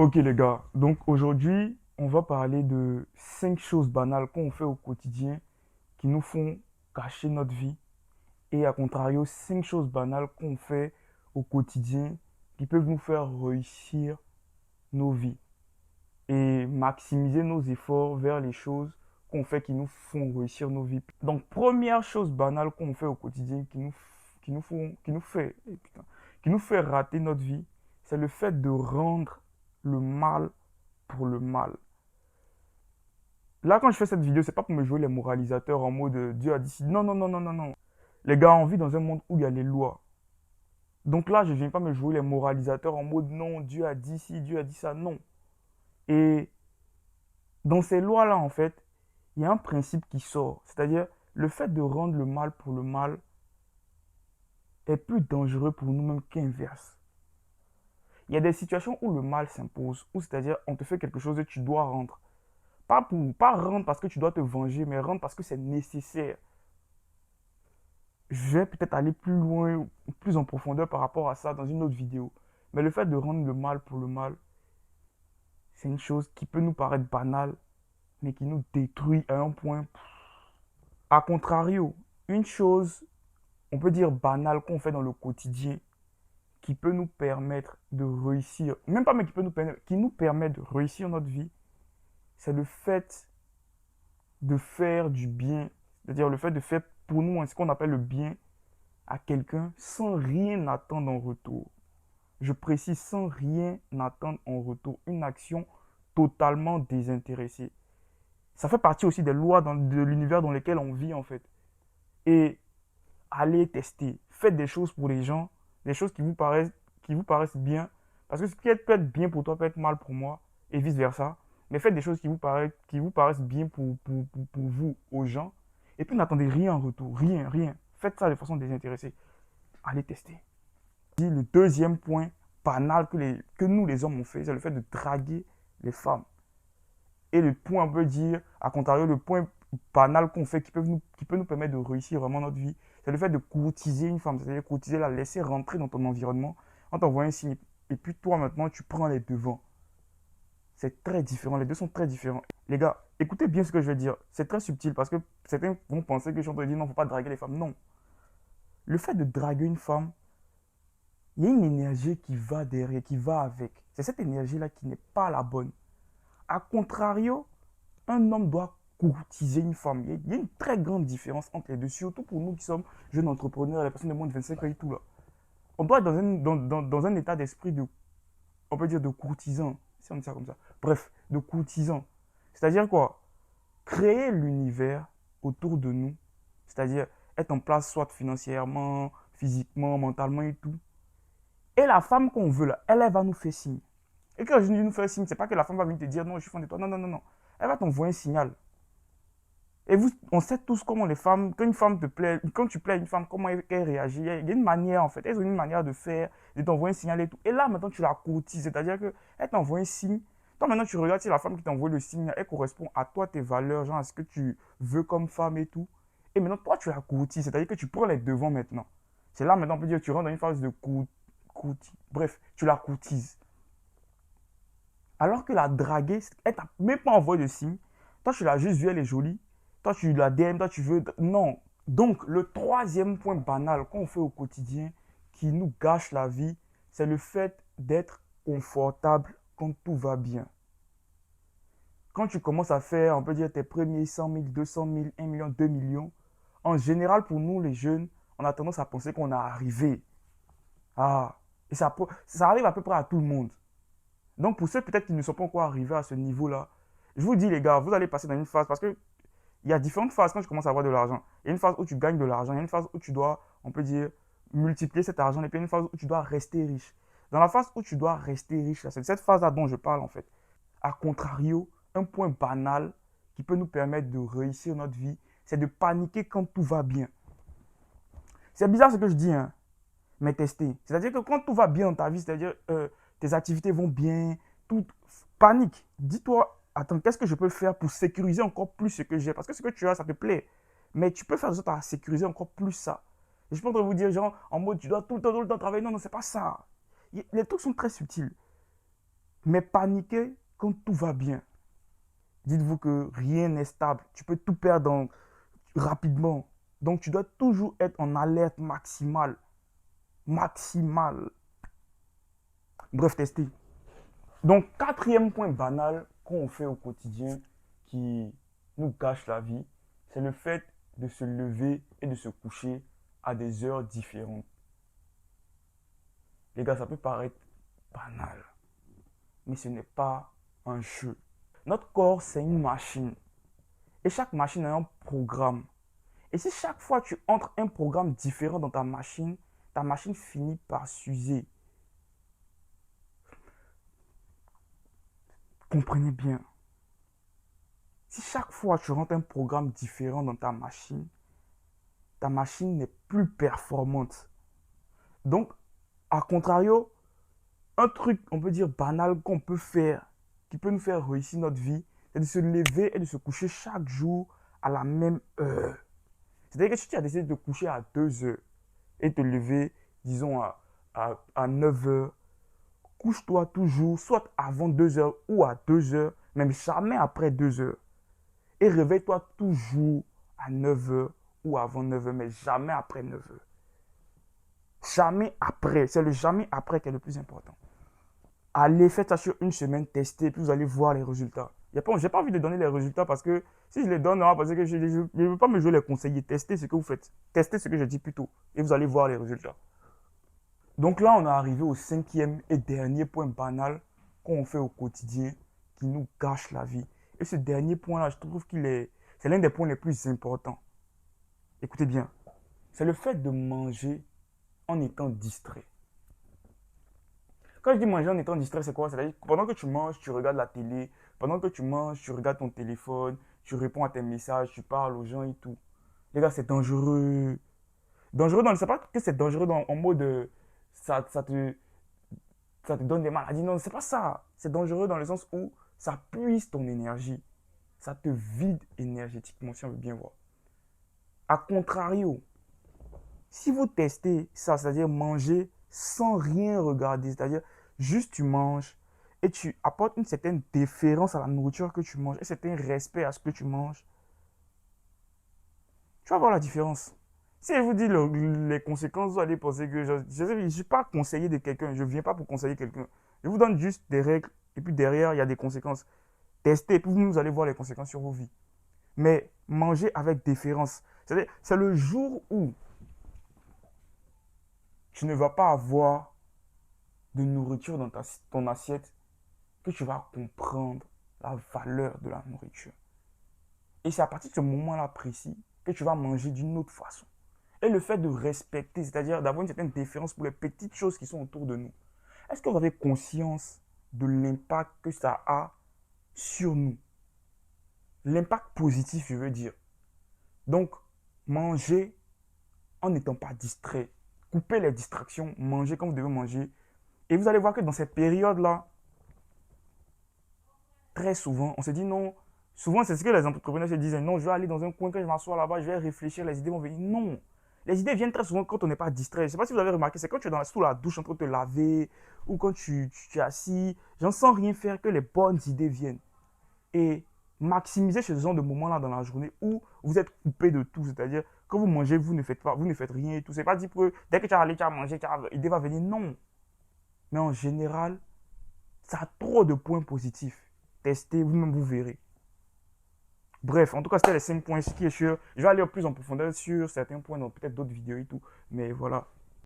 Ok les gars, donc aujourd'hui, on va parler de 5 choses banales qu'on fait au quotidien qui nous font gâcher notre vie et à contrario, 5 choses banales qu'on fait au quotidien qui peuvent nous faire réussir nos vies et maximiser nos efforts vers les choses qu'on fait qui nous font réussir nos vies. Donc première chose banale qu'on fait au quotidien qui nous fait rater notre vie, c'est le fait de rendre le mal pour le mal. Là, quand je fais cette vidéo, c'est pas pour me jouer les moralisateurs en mode Dieu a dit si. Non, non, non, non, non, non. Les gars, on vit dans un monde où il y a les lois. Donc là, je ne viens pas me jouer les moralisateurs en mode non, Dieu a dit ci, Dieu a dit ça. Non. Et dans ces lois-là, en fait, il y a un principe qui sort. C'est-à-dire, le fait de rendre le mal pour le mal est plus dangereux pour nous-mêmes qu'inverse. Il y a des situations où le mal s'impose, où c'est-à-dire, on te fait quelque chose et tu dois rendre. Pas rendre parce que tu dois te venger, mais rendre parce que c'est nécessaire. Je vais peut-être aller plus loin, plus en profondeur par rapport à ça dans une autre vidéo. Mais le fait de rendre le mal pour le mal, c'est une chose qui peut nous paraître banale, mais qui nous détruit à un point. A contrario, une chose, on peut dire banale qu'on fait dans le quotidien, qui peut nous permettre de réussir, même pas mais qui peut nous permettre, qui nous permet de réussir notre vie, c'est le fait de faire du bien, c'est-à-dire le fait de faire pour nous ce qu'on appelle le bien à quelqu'un sans rien attendre en retour. Je précise sans rien attendre en retour. Une action totalement désintéressée. Ça fait partie aussi des lois de l'univers dans lequel on vit en fait. Et allez tester. Faites des choses pour les gens, des choses qui vous paraissent bien. Parce que ce qui peut être bien pour toi peut être mal pour moi et vice-versa. Mais faites des choses qui vous paraissent bien pour vous, aux gens. Et puis n'attendez rien en retour. Rien, rien. Faites ça de façon désintéressée. Allez tester. Le deuxième point banal que nous les hommes on fait, c'est le fait de draguer les femmes. Et le point, on peut dire, à contrario, le point banal qu'on fait qui peut nous permettre de réussir vraiment notre vie, c'est le fait de courtiser une femme, c'est-à-dire courtiser, la laisser rentrer dans ton environnement en t'envoyant un signe. Et puis toi maintenant, tu prends les devants. C'est très différent, les deux sont très différents. Les gars, écoutez bien ce que je vais dire. C'est très subtil parce que certains vont penser que je suis en train de dire non, il ne faut pas draguer les femmes. Non. Le fait de draguer une femme, il y a une énergie qui va derrière, qui va avec. C'est cette énergie-là qui n'est pas la bonne. A contrario, un homme doit courtiser une femme. Il y a une très grande différence entre les deux, surtout pour nous qui sommes jeunes entrepreneurs, les personnes de moins de 25 ans et tout là. On doit être dans un état d'esprit de, on peut dire de courtisan, si on dit ça comme ça. Bref, de courtisan. C'est-à-dire quoi? Créer l'univers autour de nous, c'est-à-dire être en place soit financièrement, physiquement, mentalement et tout. Et la femme qu'on veut là, elle va nous faire signe. Et quand je dis nous faire signe, c'est pas que la femme va venir te dire non, je suis fan de toi. Non, non, non, non. Elle va t'envoyer un signal. Et vous, on sait tous comment les femmes, quand une femme te plaît, quand tu plais à une femme, comment elle réagit. Il y a une manière en fait. Elles ont une manière de faire, de t'envoyer un signal et tout. Et là, maintenant, tu la courtises. C'est-à-dire qu'elle t'envoie un signe. Toi, maintenant, tu regardes si la femme qui t'envoie le signe, elle correspond à toi, tes valeurs, genre à ce que tu veux comme femme et tout. Et maintenant, toi, tu la courtises. C'est-à-dire que tu prends les devants maintenant. C'est là, maintenant, on peut dire, tu rentres dans une phase de courtis. Bref, tu la courtises. Alors que la draguer, elle t'a même pas envoyé de signe. Toi, tu l'as juste vu, elle est jolie. Toi, tu la DM, toi, tu veux. Non. Donc, le troisième point banal qu'on fait au quotidien qui nous gâche la vie, c'est le fait d'être confortable quand tout va bien. Quand tu commences à faire, on peut dire, tes premiers 100 000, 200 000, 1 million, 2 millions, en général, pour nous, les jeunes, on a tendance à penser qu'on est arrivé. Ah, et ça arrive à peu près à tout le monde. Donc, pour ceux peut-être qui ne sont pas encore arrivés à ce niveau-là, je vous dis, les gars, vous allez passer dans une phase parce qu'il y a différentes phases quand tu commences à avoir de l'argent. Il y a une phase où tu gagnes de l'argent, il y a une phase où tu dois, on peut dire, multiplier cet argent, et puis il y a une phase où tu dois rester riche. Dans la phase où tu dois rester riche, c'est cette phase-là dont je parle en fait. A contrario, un point banal qui peut nous permettre de réussir notre vie, c'est de paniquer quand tout va bien. C'est bizarre ce que je dis, hein, mais tester. C'est-à-dire que quand tout va bien dans ta vie, c'est-à-dire tes activités vont bien, tout panique. Dis-toi, attends, qu'est-ce que je peux faire pour sécuriser encore plus ce que j'ai? Parce que ce que tu as, ça te plaît. Mais tu peux faire de sorte à sécuriser encore plus ça. Et je peux pas vous dire, genre, en mode, tu dois tout le temps travailler. Non, non, c'est pas ça. Les trucs sont très subtils. Mais paniquez quand tout va bien. Dites-vous que rien n'est stable. Tu peux tout perdre rapidement. Donc, tu dois toujours être en alerte maximale. Maximale. Bref, testez. Donc, quatrième point banal qu'on fait au quotidien qui nous gâche la vie, c'est le fait de se lever et de se coucher à des heures différentes. Les gars, ça peut paraître banal, mais ce n'est pas un jeu. Notre corps, c'est une machine. Et chaque machine a un programme. Et si chaque fois tu entres un programme différent dans ta machine finit par s'user. Comprenez bien. Si chaque fois tu rentres un programme différent dans ta machine n'est plus performante. Donc, à contrario, un truc, on peut dire banal qu'on peut faire, qui peut nous faire réussir notre vie, c'est de se lever et de se coucher chaque jour à la même heure. C'est-à-dire que si tu as décidé de te coucher à 2 heures et te lever, disons, à 9 heures, couche-toi toujours, soit avant 2 heures ou à 2 heures, même jamais après 2 heures. Et réveille-toi toujours à 9 heures ou avant 9 heures, mais jamais après 9 heures. Jamais après. C'est le jamais après qui est le plus important. Allez, faites ça sur une semaine, testez, puis vous allez voir les résultats. Je n'ai pas envie de donner les résultats parce que si je les donne, parce que je ne veux pas me jouer les conseiller. Testez ce que vous faites. Testez ce que je dis plutôt. Et vous allez voir les résultats. Donc là, on est arrivé au cinquième et dernier point banal qu'on fait au quotidien qui nous gâche la vie. Et ce dernier point-là, je trouve c'est l'un des points les plus importants. Écoutez bien, c'est le fait de manger en étant distrait. Quand je dis manger en étant distrait, c'est quoi? C'est-à-dire que pendant que tu manges, tu regardes la télé. Pendant que tu manges, tu regardes ton téléphone. Tu réponds à tes messages, tu parles aux gens et tout. Les gars, c'est dangereux. Dangereux dans le... C'est pas que c'est dangereux en mode... ça, ça, te, ça te donne des maladies. Non, c'est pas ça. C'est dangereux dans le sens où ça puise ton énergie. Ça te vide énergétiquement, si on veut bien voir. A contrario, si vous testez ça, c'est-à-dire manger sans rien regarder, c'est-à-dire juste tu manges et tu apportes une certaine déférence à la nourriture que tu manges, un certain respect à ce que tu manges, tu vas voir la différence. Si je vous dis les conséquences, vous allez penser que je ne suis pas conseiller de quelqu'un, je ne viens pas pour conseiller quelqu'un. Je vous donne juste des règles et puis derrière, il y a des conséquences. Testez et puis vous allez voir les conséquences sur vos vies. Mais manger avec déférence, c'est le jour où tu ne vas pas avoir de nourriture dans ton assiette que tu vas comprendre la valeur de la nourriture. Et c'est à partir de ce moment-là précis que tu vas manger d'une autre façon. Et le fait de respecter, c'est-à-dire d'avoir une certaine déférence pour les petites choses qui sont autour de nous. Est-ce que vous avez conscience de l'impact que ça a sur nous? L'impact positif, je veux dire. Donc, manger en n'étant pas distrait. Coupez les distractions, mangez comme vous devez manger. Et vous allez voir que dans cette période-là, très souvent, on se dit non. Souvent, c'est ce que les entrepreneurs se disent. Non, je vais aller dans un coin, quand je m'assois là-bas, je vais réfléchir, les idées vont venir. Non. Les idées viennent très souvent quand on n'est pas distrait. Je ne sais pas si vous avez remarqué, c'est quand tu es sous la douche en train de te laver ou quand tu es assis. J'en sens rien faire que les bonnes idées viennent. Et maximiser ce genre de moments-là dans la journée où vous êtes coupé de tout. C'est-à-dire, quand vous mangez, vous ne faites rien et tout. C'est pas dit que dès que tu as allé, tu as mangé, l'idée va venir. Non. Mais en général, ça a trop de points positifs. Testez, vous-même vous verrez. Bref, en tout cas, c'était les 5 points. Ce qui est sûr, je vais aller plus en profondeur sur certains points dans peut-être d'autres vidéos et tout. Mais voilà.